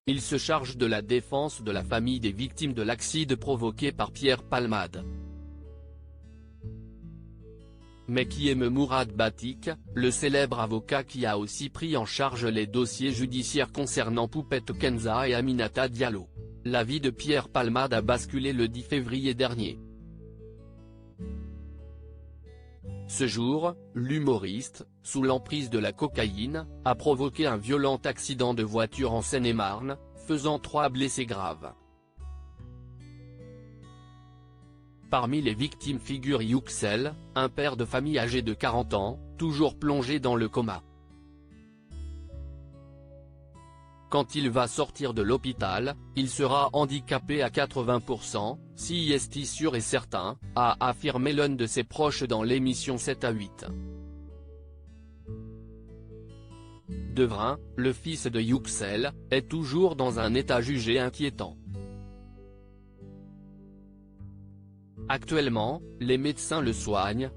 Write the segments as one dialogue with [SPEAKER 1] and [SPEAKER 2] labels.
[SPEAKER 1] il se charge de la défense de la famille des victimes de l'accident provoqué par Pierre Palmade. Mais qui est Mourad Batik, le célèbre avocat qui a aussi pris en charge les dossiers judiciaires concernant Poupette Kenza et Aminata Diallo? La vie de Pierre Palmade a basculé le 10 février dernier. Ce jour, l'humoriste, sous l'emprise de la cocaïne, a provoqué un violent accident de voiture en Seine-et-Marne, faisant 3 blessés graves. Parmi les victimes figure Yüksel, un père de famille âgé de 40 ans, toujours plongé dans le coma. Quand il va sortir de l'hôpital, il sera handicapé à 80%, si est sûr et certain, a affirmé l'un de ses proches dans l'émission 7 à 8. Devrin, le fils de Yüksel, est toujours dans un état jugé inquiétant. Actuellement, les médecins le soignent.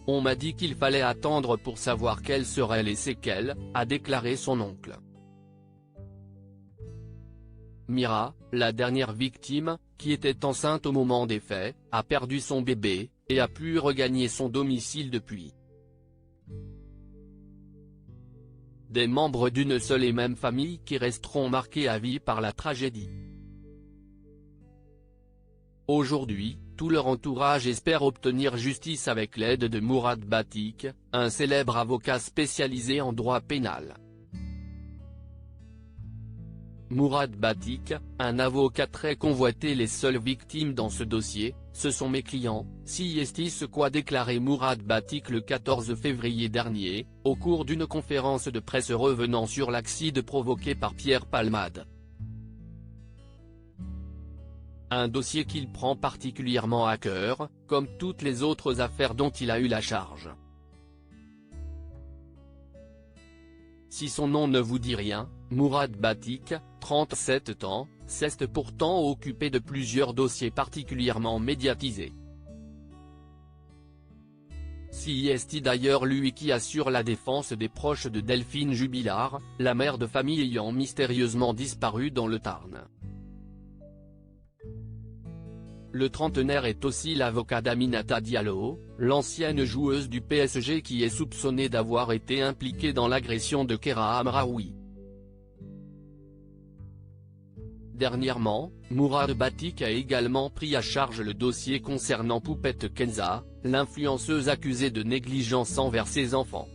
[SPEAKER 1] On m'a dit qu'il fallait attendre pour savoir quelles seraient les séquelles, a déclaré son oncle. Mira, la dernière victime, qui était enceinte au moment des faits, a perdu son bébé, et a pu regagner son domicile depuis. Des membres d'une seule et même famille qui resteront marqués à vie par la tragédie. Aujourd'hui, tout leur entourage espère obtenir justice avec l'aide de Mourad Batik, un célèbre avocat spécialisé en droit pénal. Mourad Batik, un avocat très convoité. Les seules victimes dans ce dossier, ce sont mes clients, si est ce qu'a déclaré Mourad Batik le 14 février dernier, au cours d'une conférence de presse revenant sur l'accident provoqué par Pierre Palmade. Un dossier qu'il prend particulièrement à cœur, comme toutes les autres affaires dont il a eu la charge. Si son nom ne vous dit rien, Mourad Batik, 37 ans, s'est pourtant occupé de plusieurs dossiers particulièrement médiatisés. C'est d'ailleurs lui qui assure la défense des proches de Delphine Jubilard, la mère de famille ayant mystérieusement disparu dans le Tarn. Le trentenaire est aussi l'avocat d'Aminata Diallo, l'ancienne joueuse du PSG qui est soupçonnée d'avoir été impliquée dans l'agression de Kera Amraoui. Dernièrement, Mourad Batik a également pris à charge le dossier concernant Poupette Kenza, l'influenceuse accusée de négligence envers ses enfants.